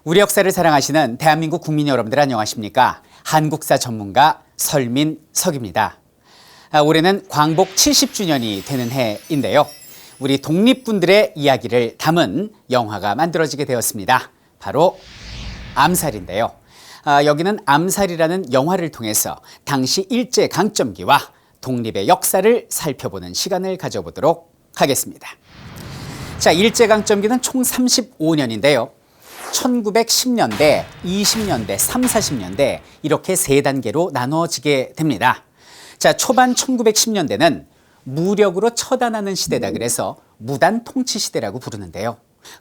우리 역사를 사랑하시는 대한민국 국민 여러분들 안녕하십니까? 한국사 전문가 설민석입니다. 올해는 광복 70주년이 되는 해인데요. 우리 독립군들의 이야기를 담은 영화가 만들어지게 되었습니다. 바로 암살인데요. 여기는 암살이라는 영화를 통해서 당시 일제강점기와 독립의 역사를 살펴보는 시간을 가져보도록 하겠습니다. 자, 일제강점기는 총 35년인데요. 1910년대, 20년대, 40년대 이렇게 세 단계로 나눠지게 됩니다. 자, 초반 1910년대는 무력으로 처단하는 시대다 그래서 무단 통치 시대라고 부르는데요.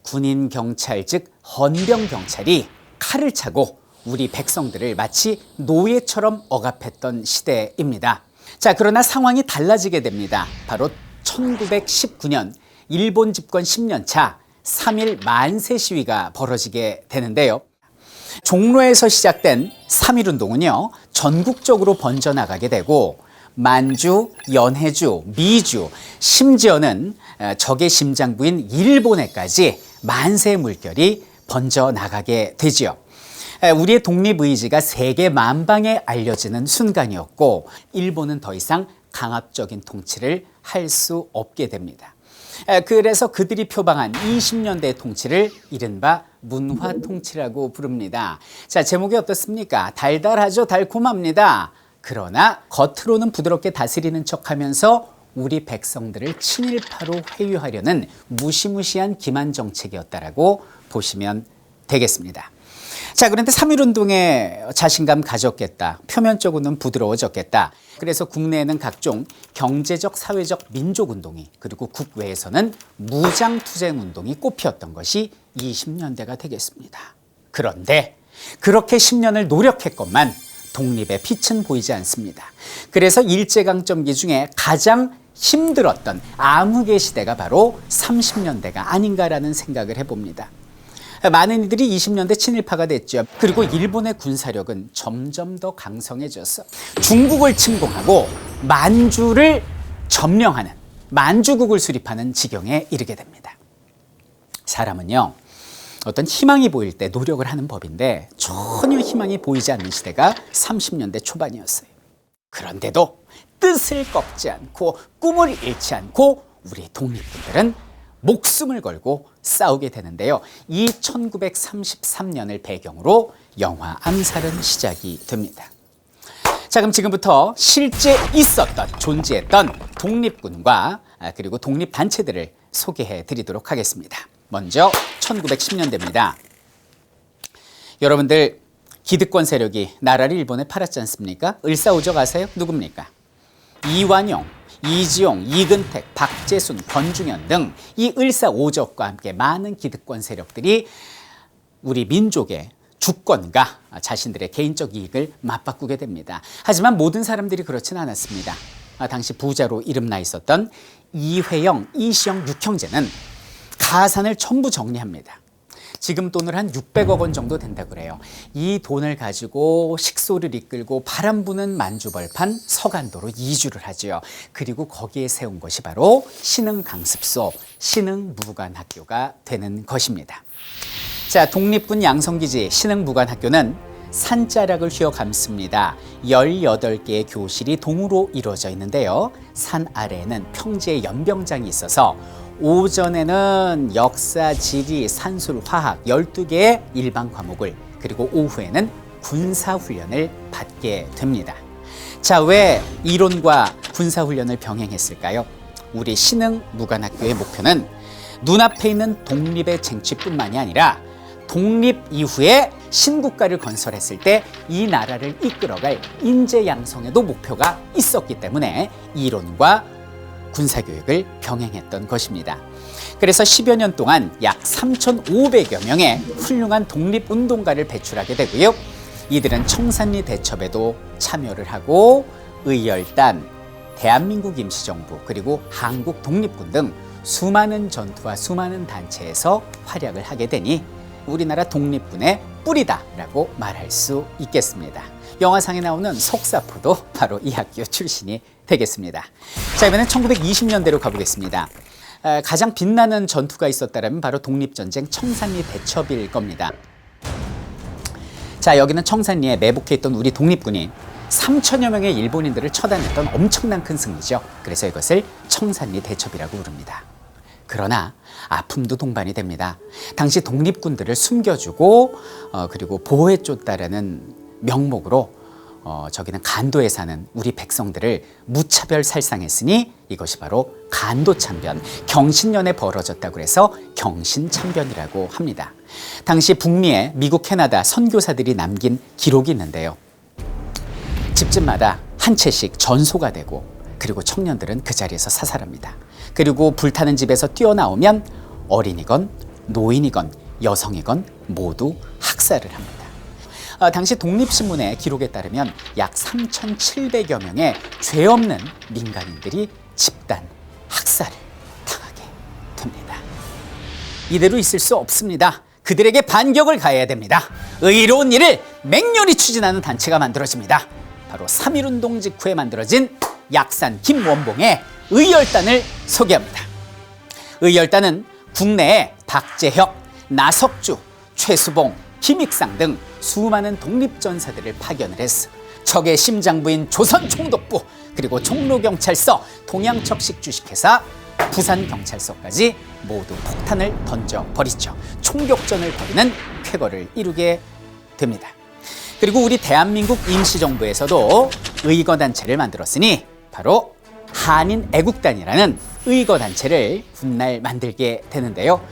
군인 경찰 즉 헌병 경찰이 칼을 차고 우리 백성들을 마치 노예처럼 억압했던 시대입니다. 자, 그러나 상황이 달라지게 됩니다. 바로 1919년 일본 집권 10년 차 3.1 만세 시위가 벌어지게 되는데요. 종로에서 시작된 3.1 운동은요, 전국적으로 번져나가게 되고 만주, 연해주, 미주, 심지어는 적의 심장부인 일본에까지 만세의 물결이 번져나가게 되지요. 우리의 독립의지가 세계 만방에 알려지는 순간이었고 일본은 더 이상 강압적인 통치를 할 수 없게 됩니다. 그래서 그들이 표방한 20년대 통치를 이른바 문화 통치라고 부릅니다. 자, 제목이 어떻습니까? 달달하죠? 달콤합니다. 그러나 겉으로는 부드럽게 다스리는 척하면서 우리 백성들을 친일파로 회유하려는 무시무시한 기만 정책이었다라고 보시면 되겠습니다. 자, 그런데 3.1 운동에 자신감 가졌겠다. 표면적으로는 부드러워졌겠다. 그래서 국내에는 각종 경제적, 사회적 민족운동이 그리고 국외에서는 무장투쟁운동이 꽃피었던 것이 20년대가 되겠습니다. 그런데 그렇게 10년을 노력했건만 독립의 빛은 보이지 않습니다. 그래서 일제강점기 중에 가장 힘들었던 암흑의 시대가 바로 30년대가 아닌가라는 생각을 해봅니다. 많은 이들이 20년대 친일파가 됐죠. 그리고 일본의 군사력은 점점 더 강성해져서 중국을 침공하고 만주를 점령하는 만주국을 수립하는 지경에 이르게 됩니다. 사람은요, 어떤 희망이 보일 때 노력을 하는 법인데 전혀 희망이 보이지 않는 시대가 30년대 초반이었어요. 그런데도 뜻을 꺾지 않고 꿈을 잃지 않고 우리 독립군들은 목숨을 걸고 싸우게 되는데요. 이 1933년을 배경으로 영화 암살은 시작이 됩니다. 자, 그럼 지금부터 실제 있었던, 존재했던 독립군과 그리고 독립단체들을 소개해 드리도록 하겠습니다. 먼저 1910년대입니다. 여러분들 기득권 세력이 나라를 일본에 팔았지 않습니까? 을사오적 아세요? 누굽니까? 이완용, 이지용, 이근택, 박재순, 권중현 등 이 을사오적과 함께 많은 기득권 세력들이 우리 민족의 주권과 자신들의 개인적 이익을 맞바꾸게 됩니다. 하지만 모든 사람들이 그렇지는 않았습니다. 당시 부자로 이름나 있었던 이회영, 이시영 6형제는 가산을 전부 정리합니다. 지금 돈을 한 600억 원 정도 된다고 그래요. 이 돈을 가지고 식소를 이끌고 바람 부는 만주벌판 서간도로 이주를 하죠. 그리고 거기에 세운 것이 바로 신흥강습소, 신흥무관학교가 되는 것입니다. 자, 독립군 양성기지 신흥무관학교는 산자락을 휘어감습니다. 18개의 교실이 동으로 이루어져 있는데요. 산 아래에는 평지의 연병장이 있어서 오전에는 역사, 지리, 산술, 화학 12개의 일반 과목을 그리고 오후에는 군사훈련을 받게 됩니다. 자, 왜 이론과 군사훈련을 병행했을까요? 우리 신흥무관학교의 목표는 눈앞에 있는 독립의 쟁취뿐만이 아니라 독립 이후에 신국가를 건설했을 때 이 나라를 이끌어갈 인재 양성에도 목표가 있었기 때문에 이론과 군사교육을 병행했던 것입니다. 그래서 10여 년 동안 약 3,500여 명의 훌륭한 독립운동가를 배출하게 되고요. 이들은 청산리 대첩에도 참여를 하고 의열단, 대한민국 임시정부 그리고 한국 독립군 등 수많은 전투와 수많은 단체에서 활약을 하게 되니 우리나라 독립군의 뿌리다라고 말할 수 있겠습니다. 영화상에 나오는 속사포도 바로 이 학교 출신이 되겠습니다. 자, 이번엔 1920년대로 가보겠습니다. 가장 빛나는 전투가 있었다면 바로 독립전쟁 청산리 대첩일 겁니다. 자, 여기는 청산리에 매복해 있던 우리 독립군이 3천여 명의 일본인들을 처단했던 엄청난 큰 승리죠. 그래서 이것을 청산리 대첩이라고 부릅니다. 그러나 아픔도 동반이 됩니다. 당시 독립군들을 숨겨주고 그리고 보호해줬다라는 명목으로 저기는 간도에 사는 우리 백성들을 무차별 살상했으니 이것이 바로 간도참변, 경신년에 벌어졌다고 해서 경신참변이라고 합니다. 당시 북미에 미국, 캐나다 선교사들이 남긴 기록이 있는데요. 집집마다 한 채씩 전소가 되고 그리고 청년들은 그 자리에서 사살합니다. 그리고 불타는 집에서 뛰어나오면 어린이건 노인이건 여성이건 모두 학살을 합니다. 당시 독립신문의 기록에 따르면 약 3,700여 명의 죄 없는 민간인들이 집단 학살을 당하게 됩니다. 이대로 있을 수 없습니다. 그들에게 반격을 가해야 됩니다. 의로운 일을 맹렬히 추진하는 단체가 만들어집니다. 바로 3.1운동 직후에 만들어진 약산 김원봉의 의열단을 소개합니다. 의열단은 국내에 박재혁, 나석주, 최수봉, 김익상 등 수많은 독립전사들을 파견을 했어. 적의 심장부인 조선총독부, 그리고 종로경찰서, 동양척식주식회사, 부산경찰서까지 모두 폭탄을 던져버리죠. 총격전을 벌이는 쾌거를 이루게 됩니다. 그리고 우리 대한민국 임시정부에서도 의거단체를 만들었으니 바로 한인애국단이라는 의거단체를 훗날 만들게 되는데요.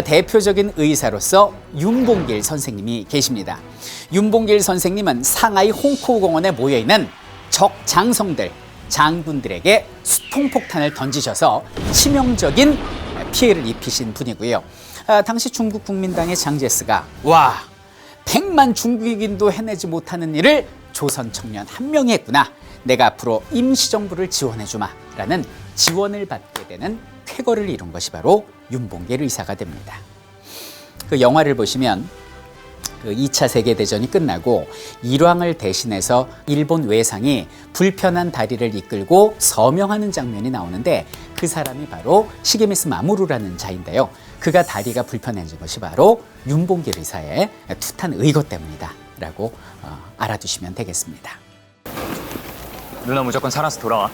대표적인 의사로서 윤봉길 선생님이 계십니다. 윤봉길 선생님은 상하이 홍코우공원에 모여있는 적 장성들, 장군들에게 수통폭탄을 던지셔서 치명적인 피해를 입히신 분이고요. 당시 중국 국민당의 장제스가 100만 중국인도 해내지 못하는 일을 조선 청년 한 명이 했구나. 내가 앞으로 임시정부를 지원해주마 라는 지원을 받게 되는 쾌거를 이룬 것이 바로 윤봉길 의사가 됩니다. 그 영화를 보시면 그 2차 세계대전이 끝나고 일왕을 대신해서 일본 외상이 불편한 다리를 이끌고 서명하는 장면이 나오는데 그 사람이 바로 시게미스 마모루라는 자인데요. 그가 다리가 불편해진 것이 바로 윤봉길 의사의 투탄 의거 때문이다 라고 알아두시면 되겠습니다. 누나 무조건 살아서 돌아와.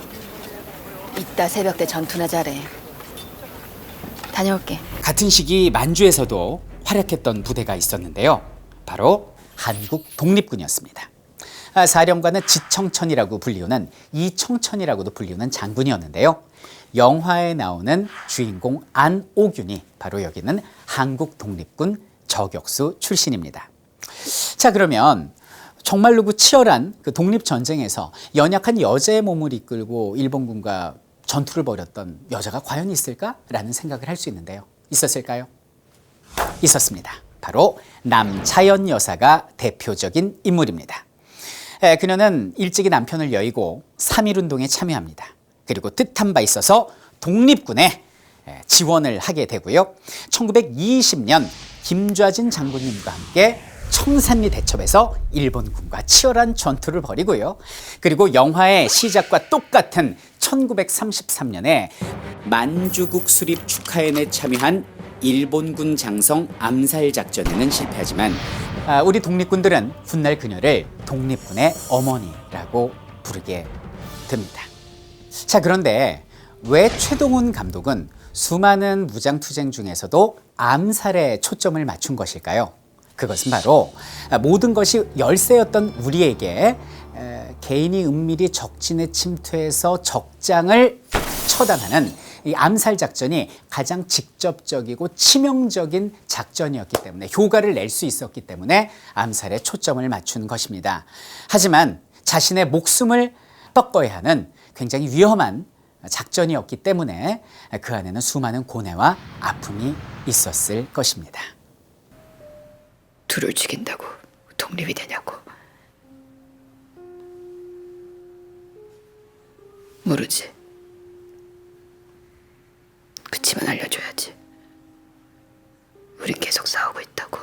이따 새벽 때 전투나 잘해. 다녀올게. 같은 시기 만주에서도 활약했던 부대가 있었는데요. 바로 한국 독립군이었습니다. 사령관은 지청천이라고 불리우는 이청천이라고도 불리우는 장군이었는데요. 영화에 나오는 주인공 안오균이 바로 여기는 한국 독립군 저격수 출신입니다. 자, 그러면 정말로 그 치열한 그 독립전쟁에서 연약한 여자의 몸을 이끌고 일본군과 전투를 벌였던 여자가 과연 있을까라는 생각을 할 수 있는데요. 있었을까요? 있었습니다. 바로 남차연 여사가 대표적인 인물입니다. 그녀는 일찍이 남편을 여의고 3.1운동에 참여합니다. 그리고 뜻한 바 있어서 독립군에 지원을 하게 되고요. 1920년 김좌진 장군님과 함께 청산리 대첩에서 일본군과 치열한 전투를 벌이고요. 그리고 영화의 시작과 똑같은 1933년에 만주국 수립 축하회에 참여한 일본군 장성 암살 작전에는 실패하지만 우리 독립군들은 훗날 그녀를 독립군의 어머니라고 부르게 됩니다. 자, 그런데 왜 최동훈 감독은 수많은 무장투쟁 중에서도 암살에 초점을 맞춘 것일까요? 그것은 바로 모든 것이 열세였던 우리에게 개인이 은밀히 적진에 침투해서 적장을 처단하는 이 암살 작전이 가장 직접적이고 치명적인 작전이었기 때문에 효과를 낼 수 있었기 때문에 암살에 초점을 맞춘 것입니다. 하지만 자신의 목숨을 꺾어야 하는 굉장히 위험한 작전이었기 때문에 그 안에는 수많은 고뇌와 아픔이 있었을 것입니다. 둘을 죽인다고 독립이 되냐고. 모르지. 그치만 알려줘야지. 우린 계속 싸우고 있다고.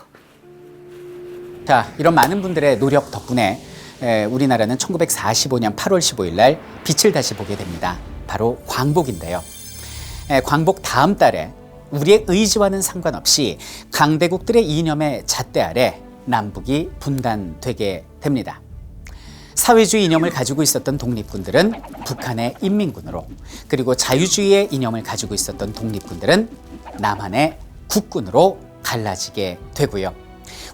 자, 이런 많은 분들의 노력 덕분에 우리나라는 1945년 8월 15일 날 빛을 다시 보게 됩니다. 바로 광복인데요. 광복 다음 달에 우리의 의지와는 상관없이 강대국들의 이념의 잣대 아래 남북이 분단되게 됩니다. 사회주의 이념을 가지고 있었던 독립군들은 북한의 인민군으로, 그리고 자유주의의 이념을 가지고 있었던 독립군들은 남한의 국군으로 갈라지게 되고요.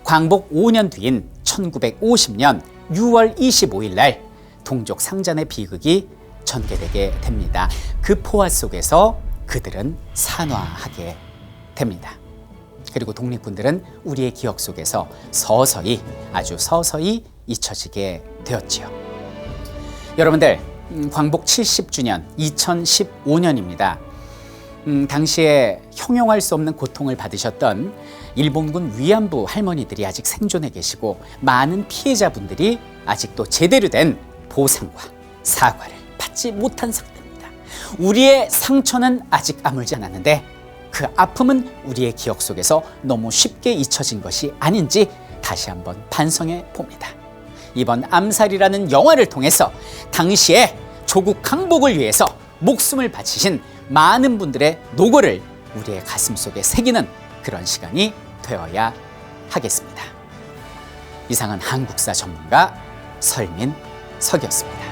광복 5년 뒤인 1950년 6월 25일 날 동족 상잔의 비극이 전개되게 됩니다. 그 포화 속에서 그들은 산화하게 됩니다. 그리고 독립군들은 우리의 기억 속에서 서서히, 아주 서서히 잊혀지게 되었지요. 여러분들, 광복 70주년 2015년입니다. 당시에 형용할 수 없는 고통을 받으셨던 일본군 위안부 할머니들이 아직 생존해 계시고, 많은 피해자분들이 아직도 제대로 된 보상과 사과를 받지 못한 상태입니다. 우리의 상처는 아직 아물지 않았는데 그 아픔은 우리의 기억 속에서 너무 쉽게 잊혀진 것이 아닌지 다시 한번 반성해 봅니다. 이번 암살이라는 영화를 통해서 당시에 조국 강복을 위해서 목숨을 바치신 많은 분들의 노고를 우리의 가슴 속에 새기는 그런 시간이 되어야 하겠습니다. 이상은 한국사 전문가 설민석이었습니다.